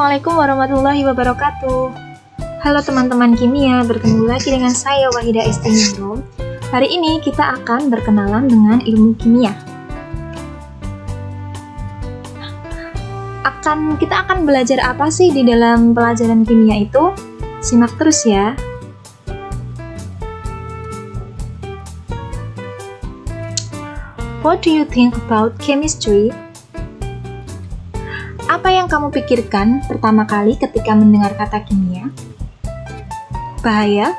Assalamualaikum warahmatullahi wabarakatuh. Halo teman-teman kimia, bertemu lagi dengan saya Wahida Esti Ningrum. Hari ini kita akan berkenalan dengan ilmu kimia. Kita akan belajar apa sih di dalam pelajaran kimia itu? Simak terus ya. What do you think about chemistry? Apa yang kamu pikirkan pertama kali ketika mendengar kata kimia? Bahaya?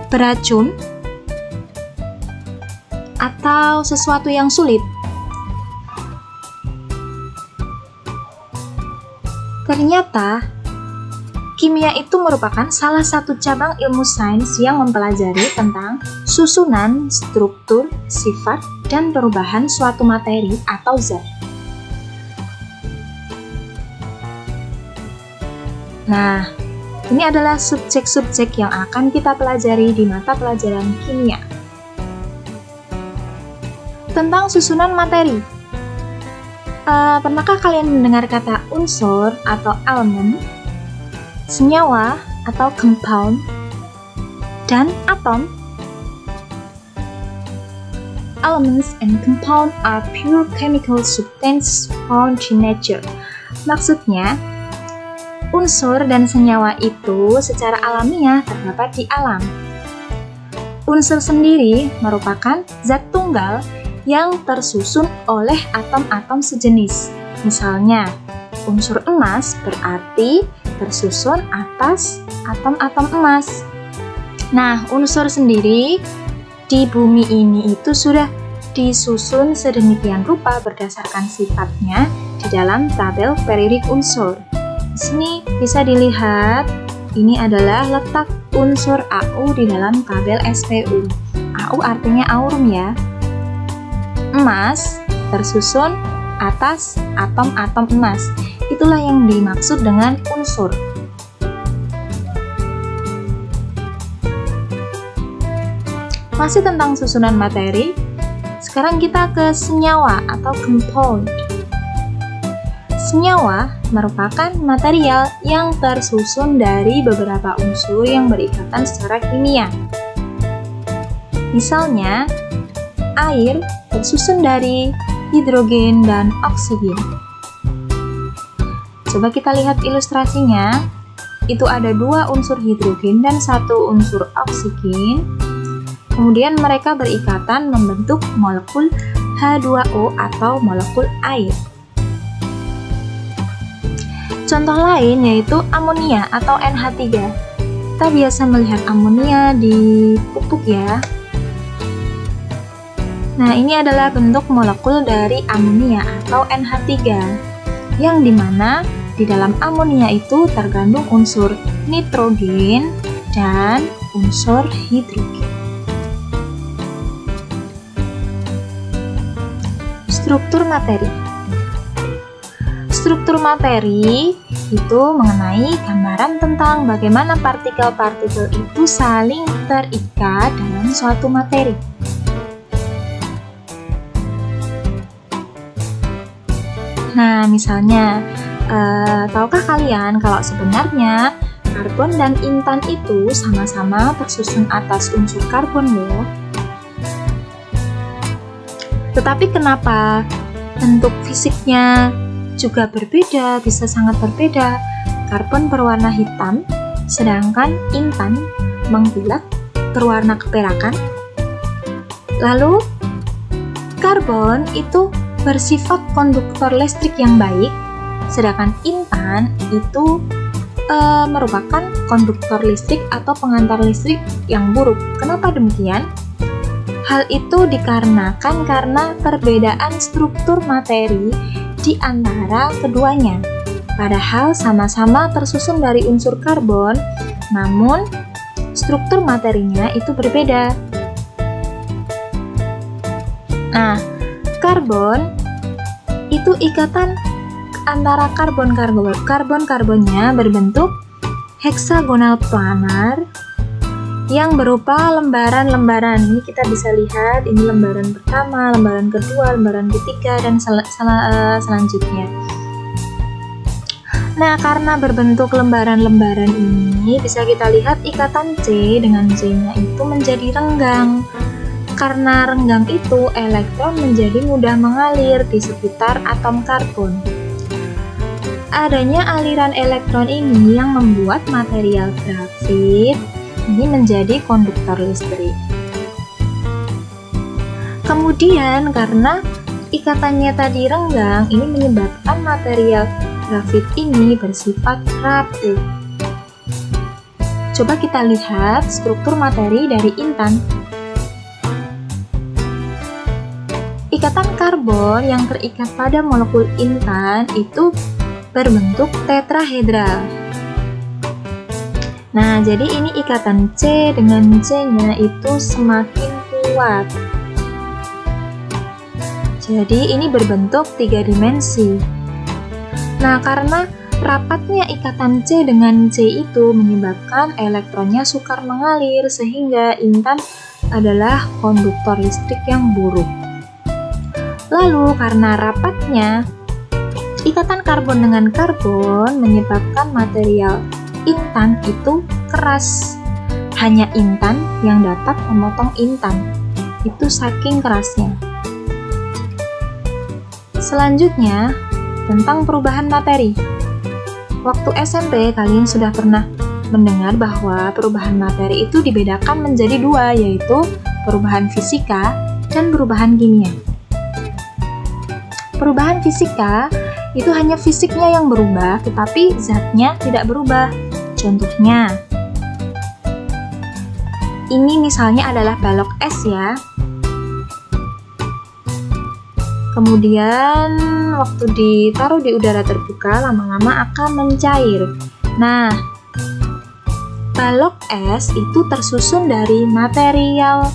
Beracun? Atau sesuatu yang sulit? Ternyata, kimia itu merupakan salah satu cabang ilmu sains yang mempelajari tentang susunan, struktur, sifat, dan perubahan suatu materi atau zat. Nah, ini adalah subjek-subjek yang akan kita pelajari di mata pelajaran kimia. Tentang susunan materi. Pernahkah kalian mendengar kata unsur atau elemen, senyawa atau compound, dan atom? Elements and compound are pure chemical substances found in nature. Maksudnya, unsur dan senyawa itu secara alamiah terdapat di alam. Unsur sendiri merupakan zat tunggal yang tersusun oleh atom-atom sejenis. Misalnya, unsur emas berarti tersusun atas atom-atom emas. Nah, unsur sendiri di bumi ini itu sudah disusun sedemikian rupa berdasarkan sifatnya di dalam tabel periyodik unsur. Di sini bisa dilihat, ini adalah letak unsur Au di dalam tabel SPU. Au artinya aurum ya. Emas tersusun atas atom-atom emas. Itulah yang dimaksud dengan unsur. Masih tentang susunan materi, sekarang kita ke senyawa atau compound. Senyawa merupakan material yang tersusun dari beberapa unsur yang berikatan secara kimia. Misalnya, air tersusun dari hidrogen dan oksigen. Coba kita lihat ilustrasinya. Itu ada 2 unsur hidrogen dan 1 unsur oksigen. Kemudian mereka berikatan membentuk molekul H2O atau molekul air. Contoh lain yaitu amonia atau NH3. Kita biasa melihat amonia di pupuk ya. Nah, ini adalah bentuk molekul dari amonia atau NH3, yang dimana di dalam amonia itu terkandung unsur nitrogen dan unsur hidrogen. Struktur materi. Struktur materi itu mengenai gambaran tentang bagaimana partikel-partikel itu saling terikat dalam suatu materi. Nah, misalnya, tahukah kalian kalau sebenarnya karbon dan intan itu sama-sama tersusun atas unsur karbon loh? Tetapi kenapa bentuk fisiknya juga berbeda, bisa sangat berbeda? Karbon berwarna hitam, sedangkan intan mengkilap berwarna keperakan. Lalu, karbon itu bersifat konduktor listrik yang baik, sedangkan intan itu merupakan konduktor listrik atau pengantar listrik yang buruk. Kenapa demikian? Hal itu dikarenakan karena perbedaan struktur materi di antara keduanya. Padahal sama-sama tersusun dari unsur karbon, namun struktur materinya itu berbeda. Nah, karbon itu ikatan antara karbon-karbonnya berbentuk heksagonal planar yang berupa lembaran-lembaran. Ini kita bisa lihat, ini lembaran pertama, lembaran kedua, lembaran ketiga, dan selanjutnya. Nah, karena berbentuk lembaran-lembaran ini, bisa kita lihat ikatan C dengan C-nya itu menjadi renggang. Karena renggang itu, elektron menjadi mudah mengalir di sekitar atom karbon. Adanya aliran elektron ini yang membuat material grafit ini menjadi konduktor listrik. Kemudian karena ikatannya tadi renggang, ini menyebabkan material grafit ini bersifat rapuh. Coba kita lihat struktur materi dari intan. Ikatan karbon yang terikat pada molekul intan itu berbentuk tetrahedral. Nah, jadi ini ikatan C dengan C-nya itu semakin kuat. Jadi ini berbentuk 3 dimensi. Nah, karena rapatnya ikatan C dengan C itu menyebabkan elektronnya sukar mengalir sehingga intan adalah konduktor listrik yang buruk. Lalu karena rapatnya ikatan karbon dengan karbon menyebabkan material intan itu keras. Hanya intan yang dapat memotong intan. Itu saking kerasnya. Selanjutnya, tentang perubahan materi. Waktu SMP, kalian sudah pernah mendengar bahwa perubahan materi itu dibedakan menjadi 2, yaitu perubahan fisika dan perubahan kimia. Perubahan fisika itu hanya fisiknya yang berubah, tetapi zatnya tidak berubah. Contohnya, ini misalnya adalah balok es ya. Kemudian waktu ditaruh di udara terbuka, lama-lama akan mencair. Nah, balok es itu tersusun dari material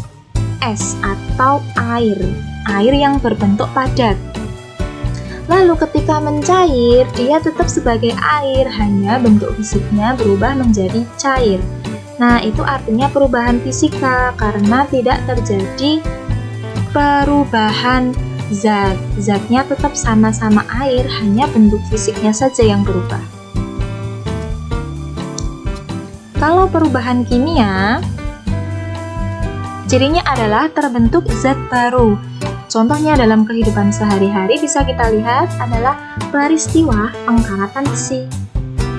es atau air yang berbentuk padat. Lalu ketika mencair, dia tetap sebagai air, hanya bentuk fisiknya berubah menjadi cair. Nah, itu artinya perubahan fisika, karena tidak terjadi perubahan zat. Zatnya tetap sama-sama air, hanya bentuk fisiknya saja yang berubah. Kalau perubahan kimia, cirinya adalah terbentuk zat baru. Contohnya dalam kehidupan sehari-hari bisa kita lihat adalah peristiwa pengkaratan besi.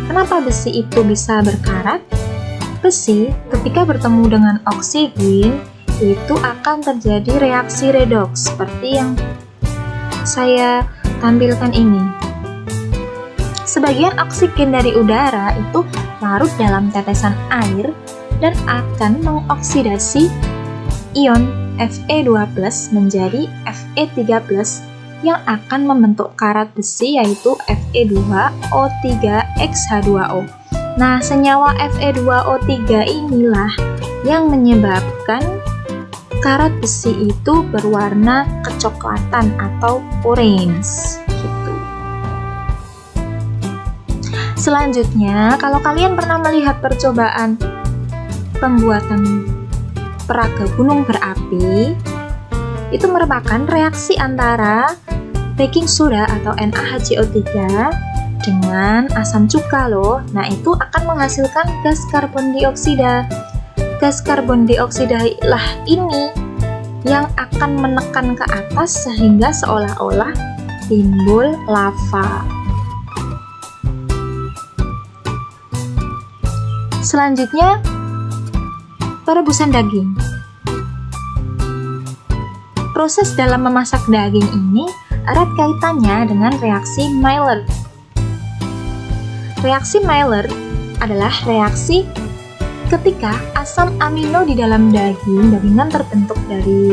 Kenapa besi itu bisa berkarat? Besi ketika bertemu dengan oksigen itu akan terjadi reaksi redoks seperti yang saya tampilkan ini. Sebagian oksigen dari udara itu larut dalam tetesan air dan akan mengoksidasi ion Fe2+ menjadi Fe3+ yang akan membentuk karat besi, yaitu Fe2O3XH2O. Nah, senyawa Fe2O3 inilah yang menyebabkan karat besi itu berwarna kecoklatan atau orange gitu. Selanjutnya, kalau kalian pernah melihat percobaan pembuatan peraga gunung berapi, itu merupakan reaksi antara baking soda atau NaHCO3 dengan asam cuka loh. Nah, itu akan menghasilkan gas karbon dioksida. Gas karbon dioksida lah ini yang akan menekan ke atas sehingga seolah-olah timbul lava. Selanjutnya, perebusan daging. Proses dalam memasak daging ini erat kaitannya dengan reaksi Maillard. Reaksi Maillard adalah reaksi ketika asam amino di dalam dagingan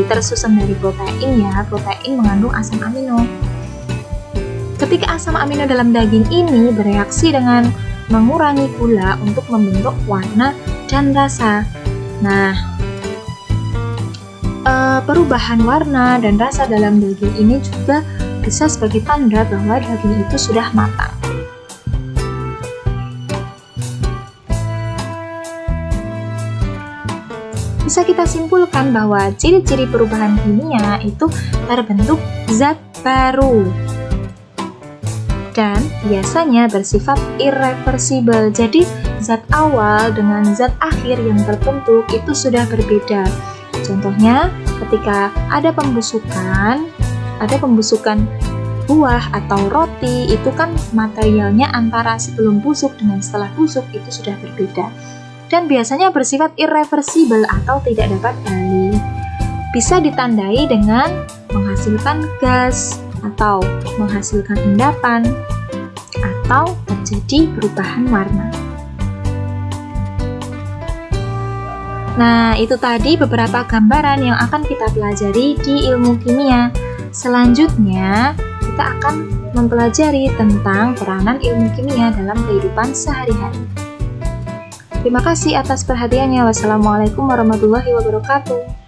tersusun dari protein ya, protein mengandung asam amino. Ketika asam amino dalam daging ini bereaksi dengan mengurangi gula untuk membentuk warna dan rasa. Nah, perubahan warna dan rasa dalam daging ini juga bisa sebagai tanda bahwa daging itu sudah matang. bisa kita simpulkan bahwa ciri-ciri perubahan kimia itu terbentuk zat baru dan biasanya bersifat irreversibel. Jadi zat awal dengan zat akhir yang terbentuk itu sudah berbeda. Contohnya ketika ada pembusukan buah atau roti, itu kan materialnya antara sebelum busuk dengan setelah busuk itu sudah berbeda. Dan biasanya bersifat irreversibel atau tidak dapat balik. Bisa ditandai dengan menghasilkan gas atau menghasilkan endapan atau terjadi perubahan warna. Nah, itu tadi beberapa gambaran yang akan kita pelajari di ilmu kimia. Selanjutnya, kita akan mempelajari tentang peranan ilmu kimia dalam kehidupan sehari-hari. Terima kasih atas perhatiannya. Wassalamualaikum warahmatullahi wabarakatuh.